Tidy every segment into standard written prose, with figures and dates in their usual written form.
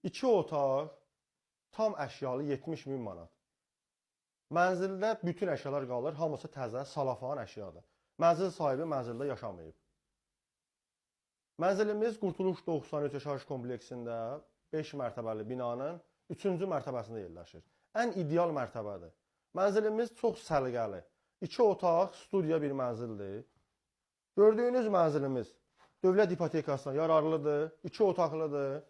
2 otaq, tam əşyalı 70.000 manat. Mənzildə bütün əşyalar qalır, hamısı təzə, salafan əşyadır. Mənzil sahibi mənzildə yaşamayıb. Mənzilimiz Qurtuluş 93 yaşayış kompleksində 5 mərtəbəli binanın 3-cü mərtəbəsində yerləşir. Ən ideal mərtəbədir. Mənzilimiz çox səliqəli. 2 otaq, studiya bir mənzildir. Gördüyünüz mənzilimiz dövlət ipotekasına yararlıdır, 2 otaqlıdır.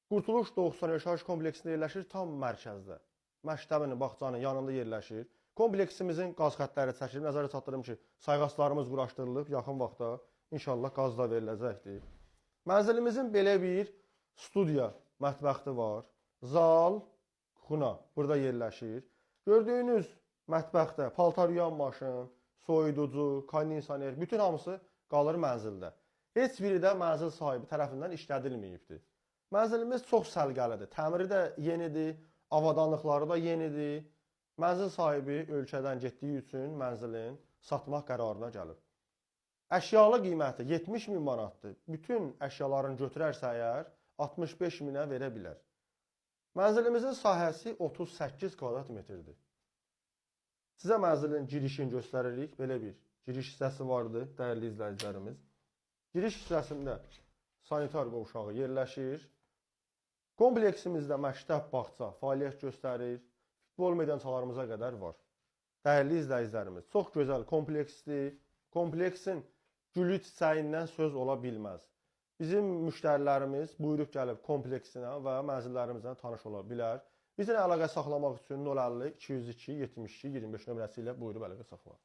Qurtuluş 90 yaşayış kompleksində yerləşir, tam mərkəzdə. Məktəbinin, bağçanın yanında yerləşir. Kompleksimizin qaz xəttləri çəkilib. Nəzərə çatdırım ki, sayğaclarımız quraşdırılıb, yaxın vaxtda inşallah qaz da veriləcəkdir. Mənzilimizin belə bir studiya mətbəxi var. Zal, xuna burada yerləşir. Gördüyünüz mətbəxdə paltar yuyan maşın, soyuducu, kondisioner, bütün hamısı qalır mənzildə. Heç biri də mənzil sahibi tərəfindən işlədilməyibdir. Mənzilimiz çox səliqəlidir. Təmiri də yenidir, avadanlıqları da yenidir. Mənzil sahibi ölkədən getdiyi üçün mənzilin satmaq qərarına gəlib. Əşyalı qiyməti 70.000 manatdır. Bütün əşyalarını götürərsə əgər 65.000-ə verə bilər. Mənzilimizin sahəsi 38 kvadrat metrdir. Sizə mənzilin girişini göstəririk. Belə bir giriş hissəsi vardır, dəyərli izləyicilərimiz. Giriş hissəsində sanitar qovşağı yerləşir. Kompleksimizdə məktəb, bağça fəaliyyət göstərir. Futbol meydançalarımıza qədər var. Dəyərli izləyicilərimiz, çox gözəl kompleksdir. Kompleksin gülü çiçəyindən söz ola bilməz. Bizim müştərilərimiz buyurub gəlib kompleksinə və mənzillərimizlə tanış ola bilər. Bizlə əlaqə saxlamaq üçün 050 202 72 25 nömrəsi ilə buyurub əlaqə saxlayın.